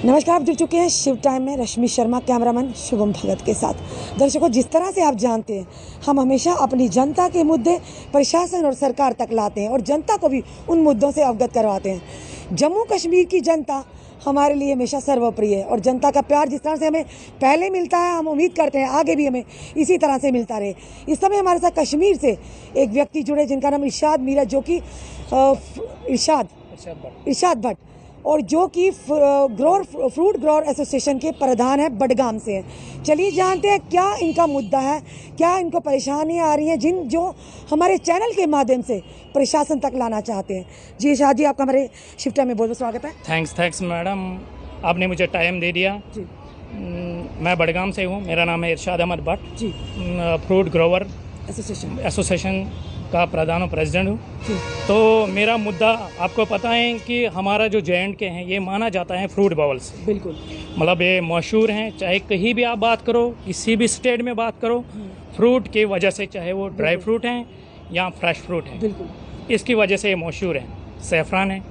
नमस्कार, आप जुड़ चुके हैं शिव टाइम में रश्मि शर्मा, कैमरामैन शुभम भगत के साथ। दर्शकों, जिस तरह से आप जानते हैं, हम हमेशा अपनी जनता के मुद्दे प्रशासन और सरकार तक लाते हैं और जनता को भी उन मुद्दों से अवगत करवाते हैं। जम्मू कश्मीर की जनता हमारे लिए हमेशा सर्वप्रिय है और जनता का प्यार जिस तरह से हमें पहले मिलता है, हम उम्मीद करते हैं आगे भी हमें इसी तरह से मिलता रहे। इस समय हमारे साथ कश्मीर से एक व्यक्ति जुड़े जिनका नाम इरशाद मीरा, जो कि इरशाद भट्ट, और जो कि फ्रूट ग्रोअर एसोसिएशन के प्रधान है, बडगाम से हैं। चलिए जानते हैं क्या इनका मुद्दा है, क्या इनको परेशानियां आ रही हैं जो हमारे चैनल के माध्यम से प्रशासन तक लाना चाहते हैं। जी इरशाद जी, आपका हमारे शिव टाइम में बहुत बहुत स्वागत है। थैंक्स मैडम, आपने मुझे टाइम दे दिया जी। मैं बडगाम से हूँ, मेरा नाम है इरशाद Ahmad Bhatt ji. Fruit grower association का प्रधान और प्रेसिडेंट हूँ। तो मेरा मुद्दा आपको पता है कि हमारा जो J&K हैं ये माना जाता है फ्रूट बाउल्स। बिल्कुल, मतलब ये मशहूर हैं, चाहे कहीं भी आप बात करो, किसी भी स्टेट में बात करो, फ्रूट की वजह से, चाहे वो ड्राई फ्रूट हैं या फ्रेश फ्रूट हैं, बिल्कुल इसकी वजह से ये मशहूर हैं, सैफरान है।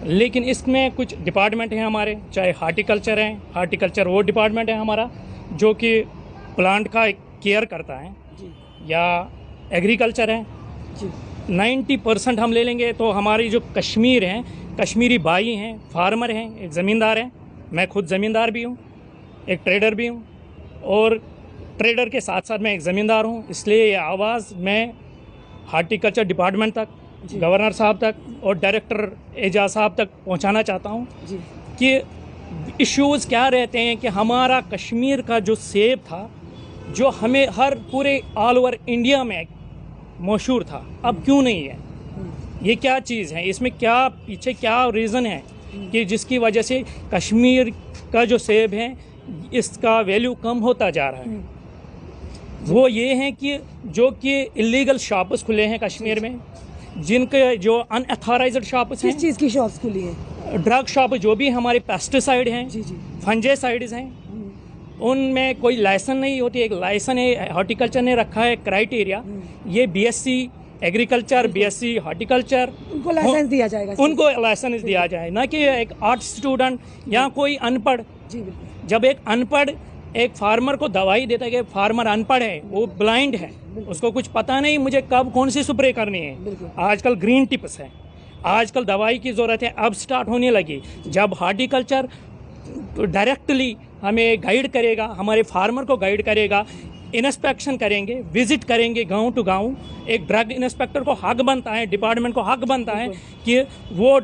लेकिन इसमें कुछ डिपार्टमेंट हैं हमारे, चाहे हार्टिकल्चर है, हार्टिकल्चर वो डिपार्टमेंट है हमारा जो कि प्लांट का केयर करता है, या एग्रीकल्चर है। 90% हम ले लेंगे तो हमारी जो कश्मीर हैं, कश्मीरी भाई हैं, फार्मर हैं, एक ज़मींदार हैं। मैं खुद ज़मींदार भी हूँ, एक ट्रेडर भी हूँ, और ट्रेडर के साथ साथ मैं एक ज़मींदार हूँ। इसलिए ये आवाज़ मैं हार्टिकल्चर डिपार्टमेंट तक, गवर्नर साहब तक और डायरेक्टर एजाज साहब तक पहुँचाना चाहता हूँ कि इश्यूज़ क्या रहते हैं कि हमारा कश्मीर का जो सेब था, जो हमें हर पूरे ऑल ओवर इंडिया में मशहूर था, अब क्यों नहीं है? ये क्या चीज़ है, इसमें क्या पीछे क्या रीज़न है कि जिसकी वजह से कश्मीर का जो सेब है इसका वैल्यू कम होता जा रहा है? वो ये है कि जो कि इलीगल शॉप्स खुले हैं कश्मीर में, जिनके जो अनअथॉराइज्ड शॉप्स हैं। किस चीज़ की शॉप्स खुली हैं? ड्रग शॉप, जो भी हमारे पेस्टिसाइड हैं, फंजाइसाइड्स हैं, उनमें कोई लाइसेंस नहीं होती। एक लाइसेंस है, हॉर्टिकल्चर ने रखा है क्राइटेरिया, ये BSc एग्रीकल्चर, BSc हॉर्टिकल्चर, उनको लाइसेंस दिया जाएगा, उनको लाइसेंस दिया जाए, ना कि एक आर्ट स्टूडेंट या कोई अनपढ़। जब एक अनपढ़ एक फार्मर को दवाई देता है कि फार्मर अनपढ़ है, वो ब्लाइंड है, उसको कुछ पता नहीं मुझे कब कौन सी स्प्रे करनी है। आजकल ग्रीन टिप्स है, आजकल दवाई की ज़रूरत है, अब स्टार्ट होने लगी। जब हॉर्टिकल्चर डायरेक्टली हमें गाइड करेगा, हमारे फार्मर को गाइड करेगा, इंस्पेक्शन करेंगे, विजिट करेंगे गांव टू गांव। एक ड्रग इंस्पेक्टर को हक बनता है, डिपार्टमेंट को हक बनता है कि वो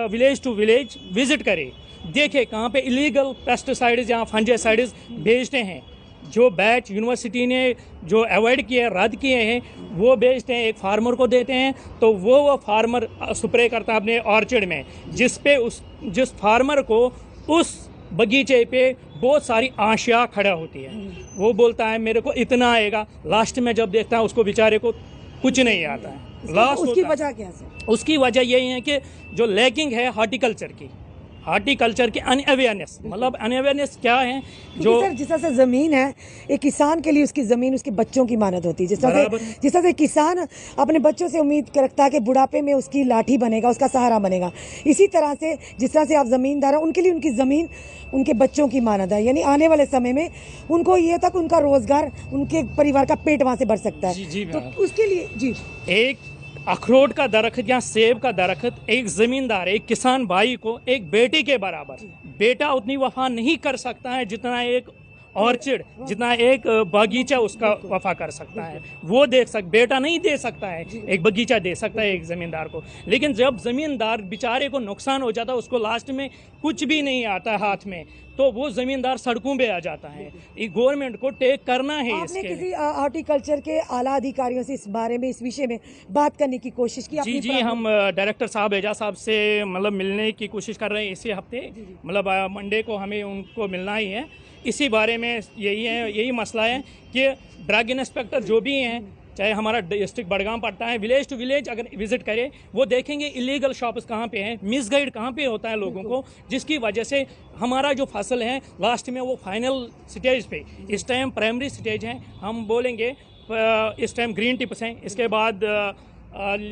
विलेज टू विलेज विजिट करे, देखे कहाँ पे इलीगल पेस्टिसाइड्स या फंजाइसाइड्स बेचते हैं। जो बैच यूनिवर्सिटी ने जो अवॉइड किए, रद्द किए हैं, वो बेचते हैं, एक फार्मर को देते हैं, तो वो फार्मर स्प्रे करता है अपने ऑर्चर्ड में, जिस फार्मर को उस बगीचे पे बहुत सारी आशिया खड़ा होती है। वो बोलता है मेरे को इतना आएगा, लास्ट में जब देखता है उसको बेचारे को कुछ नहीं आता है। लास्ट उसकी वजह क्या है? उसकी वजह यही है कि जो लैकिंग है हार्टिकल्चर की अनअवेयरनेस। मतलब अनअवेयरनेस क्या है, जो सर जिस तरह से ज़मीन है, एक किसान के लिए उसकी ज़मीन उसके बच्चों की मानद होती है। जिस तरह से किसान अपने बच्चों से उम्मीद रखता है कि बुढ़ापे में उसकी लाठी बनेगा, उसका सहारा बनेगा, इसी तरह से जिस तरह से आप ज़मींदार हैं, उनके लिए उनकी ज़मीन उनके बच्चों की मानद है। यानी आने वाले समय में उनको ये तक उनका रोज़गार, उनके परिवार का पेट वहाँ से बढ़ सकता है। जी, तो उसके लिए जी, एक अखरोट का दरख्त या सेब का दरख्त एक ज़मींदार, एक किसान भाई को एक बेटे के बराबर, बेटा उतनी वफा नहीं कर सकता है जितना एक ऑर्चिड, जितना एक बगीचा उसका वफा कर सकता है। वो बेटा नहीं दे सकता है, एक बगीचा दे सकता है एक ज़मींदार को। लेकिन जब ज़मींदार बेचारे को नुकसान हो जाता है, उसको लास्ट में कुछ भी नहीं आता है हाथ में, तो वो ज़मींदार सड़कों पे आ जाता है। ये गवर्नमेंट को टेक करना है। आपने किसी हॉर्टिकल्चर के आला अधिकारियों से इस बारे में, इस विषय में बात करने की कोशिश की? जी, हम डायरेक्टर साहब, एजाज साहब से मतलब मिलने की कोशिश कर रहे हैं इसी हफ्ते। मतलब मंडे को हमें उनको मिलना ही है। इसी बारे में यही मसला है कि ड्रग इंस्पेक्टर जो भी हैं, चाहे हमारा डिस्ट्रिक्ट बडगाम पड़ता है, विलेज टू विलेज अगर विजिट करे, वो देखेंगे इलीगल शॉप्स कहाँ पे हैं, मिसगाइड कहाँ पे होता है लोगों को, जिसकी वजह से हमारा जो फसल है लास्ट में वो फाइनल स्टेज पे, इस टाइम प्राइमरी स्टेज है, हम बोलेंगे इस टाइम ग्रीन टिप्स हैं, इसके बाद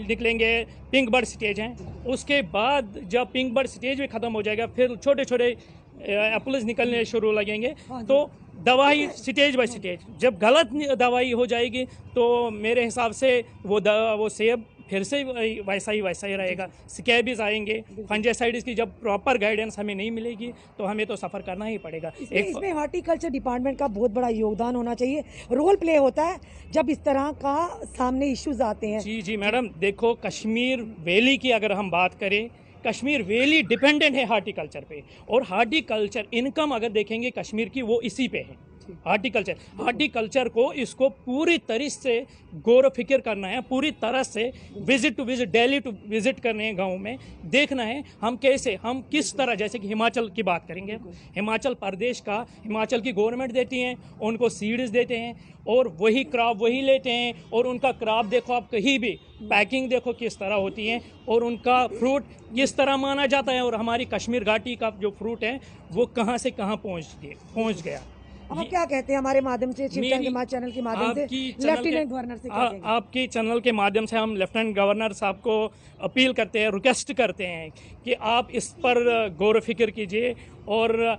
निकलेंगे पिंक बर्ड स्टेज हैं, उसके बाद जब पिंक बर्ड स्टेज भी ख़त्म हो जाएगा, फिर छोटे छोटे एप्पल्स निकलने शुरू लगेंगे। तो दवाई स्टेज बाय स्टेज, जब गलत दवाई हो जाएगी तो मेरे हिसाब से वो सेब फिर से वैसा ही रहेगा। स्कैबीज आएंगे, फंजासाइड्स की जब प्रॉपर गाइडेंस हमें नहीं मिलेगी तो हमें तो सफ़र करना ही पड़ेगा। इसमें हॉर्टिकल्चर डिपार्टमेंट का बहुत बड़ा योगदान होना चाहिए, रोल प्ले होता है जब इस तरह का सामने इश्यूज आते हैं। जी मैडम, देखो कश्मीर वैली की अगर हम बात करें, कश्मीर वैली डिपेंडेंट है हार्टिकल्चर पे, और हार्टिकल्चर इनकम अगर देखेंगे कश्मीर की वो इसी पे है। हार्टिकल्चर को इसको पूरी तरह से गौर फिक्र करना है, पूरी तरह से visit to visit, daily to visit करने हैं गाँव में, देखना है हम किस तरह, जैसे कि हिमाचल की बात करेंगे, हिमाचल प्रदेश का, हिमाचल की गवर्नमेंट देती है, उनको सीड्स देते हैं और वही क्रॉप वही लेते हैं, और उनका क्रॉप देखो आप कहीं भी, पैकिंग देखो किस तरह होती है, और उनका फ्रूट किस तरह माना जाता है, और हमारी कश्मीर घाटी का जो फ्रूट है वो कहाँ से कहाँ पहुँच गया। हम क्या कहते हैं हमारे माध्यम से, चैनल के माध्यम से लेफ्टिनेंट गवर्नर से आपकी चैनल के माध्यम से हम लेफ्टिनेंट गवर्नर साहब को अपील करते हैं, रिक्वेस्ट करते हैं कि आप इस पर गौर फिक्र कीजिए, और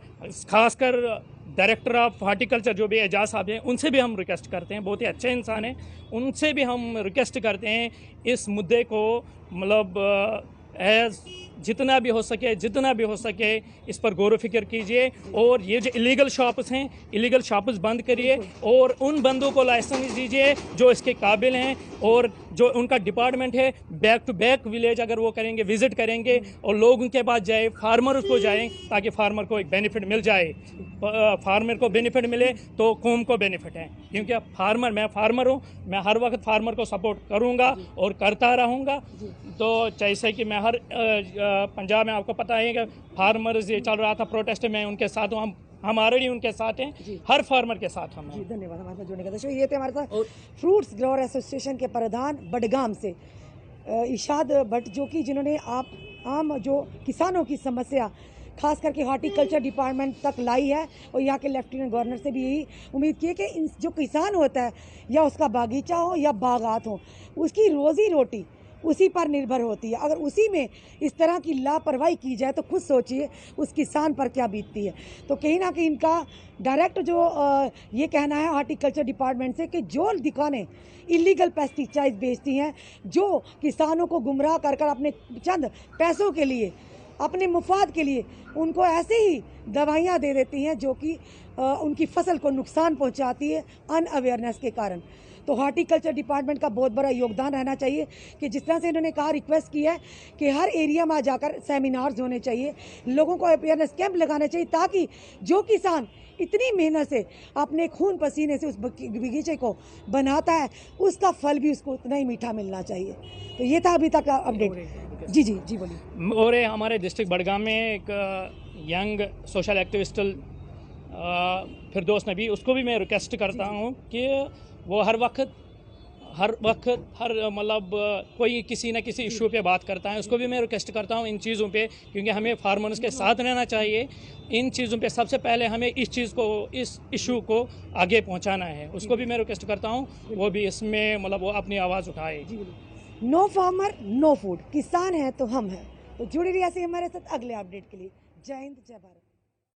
खासकर डायरेक्टर ऑफ हॉर्टिकल्चर जो भी एजाज साहब हैं उनसे भी हम रिक्वेस्ट करते हैं, बहुत ही अच्छे इंसान हैं, उनसे भी हम रिक्वेस्ट करते हैं इस मुद्दे को मतलब जितना भी हो सके इस पर गौर फिक्र कीजिए, और ये जो इलीगल शॉप्स हैं, इलीगल शॉप्स बंद करिए, और उन बंदों को लाइसेंस दीजिए जो इसके काबिल हैं, और जो उनका डिपार्टमेंट है बैक टू बैक विलेज अगर वो करेंगे, विजिट करेंगे और लोग उनके पास जाए, फार्मर को जाएं, ताकि फार्मर को एक बेनिफिट मिल जाए। फार्मर को बेनिफिट मिले तो कौम को बेनिफिट है, क्योंकि मैं फार्मर हूँ, मैं हर वक्त फार्मर को सपोर्ट करूँगा और करता रहूँगा। तो जैसे कि मैं हर पंजाब में आपको पता है कि फार्मर्स ये चल रहा था प्रोटेस्ट में, उनके साथ हूँ, हम ऑलरेडी उनके साथ हैं, हर फार्मर के साथ हम हैं। धन्यवाद हमारे साथ जुड़ने का। दर्शकों, ये थे हमारे साथ फ्रूट्स ग्रोवर एसोसिएशन के प्रधान बडगाम से इरशाद भट्ट, जो कि जिन्होंने आम जो किसानों की समस्या खास करके हॉर्टिकल्चर डिपार्टमेंट तक लाई है, और यहाँ के लेफ्टिनेंट गवर्नर से भी यही उम्मीद की है कि इन जो किसान होता है, या उसका बागीचा हो या बागात हो, उसकी रोज़ी रोटी उसी पर निर्भर होती है। अगर उसी में इस तरह की लापरवाही की जाए तो खुद सोचिए उस किसान पर क्या बीतती है। तो कहीं ना कहीं इनका डायरेक्ट जो ये कहना है हॉर्टिकल्चर डिपार्टमेंट से कि जो दुकानें इलीगल पेस्टिसाइड बेचती हैं, जो किसानों को गुमराह कर अपने चंद पैसों के लिए, अपने मुफाद के लिए उनको ऐसे ही दवाइयाँ दे देती हैं जो कि उनकी फसल को नुकसान पहुंचाती है अनअवेयरनेस के कारण। तो हॉर्टिकल्चर डिपार्टमेंट का बहुत बड़ा योगदान रहना चाहिए कि जिस तरह से इन्होंने कहा, रिक्वेस्ट की है कि हर एरिया में जाकर सेमिनार्स होने चाहिए, लोगों को अवेयरनेस कैंप लगाने चाहिए, ताकि जो किसान इतनी मेहनत से अपने खून पसीने से उस बगीचे को बनाता है, उसका फल भी उसको उतना ही मीठा मिलना चाहिए। तो ये था अभी तक का अपडेट। जी बोलिए। और हमारे डिस्ट्रिक्ट बडगाम में एक यंग सोशल एक्टिविस्ट फिरदौस नबी, उसको भी मैं रिक्वेस्ट करता हूँ कि वो हर वक्त मतलब कोई किसी न किसी इशू पे बात करता है, उसको भी मैं रिक्वेस्ट करता हूँ इन चीज़ों पे, क्योंकि हमें फार्मर्स के साथ रहना चाहिए इन चीज़ों पे। सबसे पहले हमें इस इशू को आगे पहुँचाना है, उसको भी मैं रिक्वेस्ट करता हूँ वो भी इसमें मतलब वो अपनी आवाज़ उठाए। नो फार्मर नो फूड, किसान है तो हम हैं। तो जुड़े रहिए ऐसे हमारे साथ अगले अपडेट के लिए। जय हिंद, जय भारत।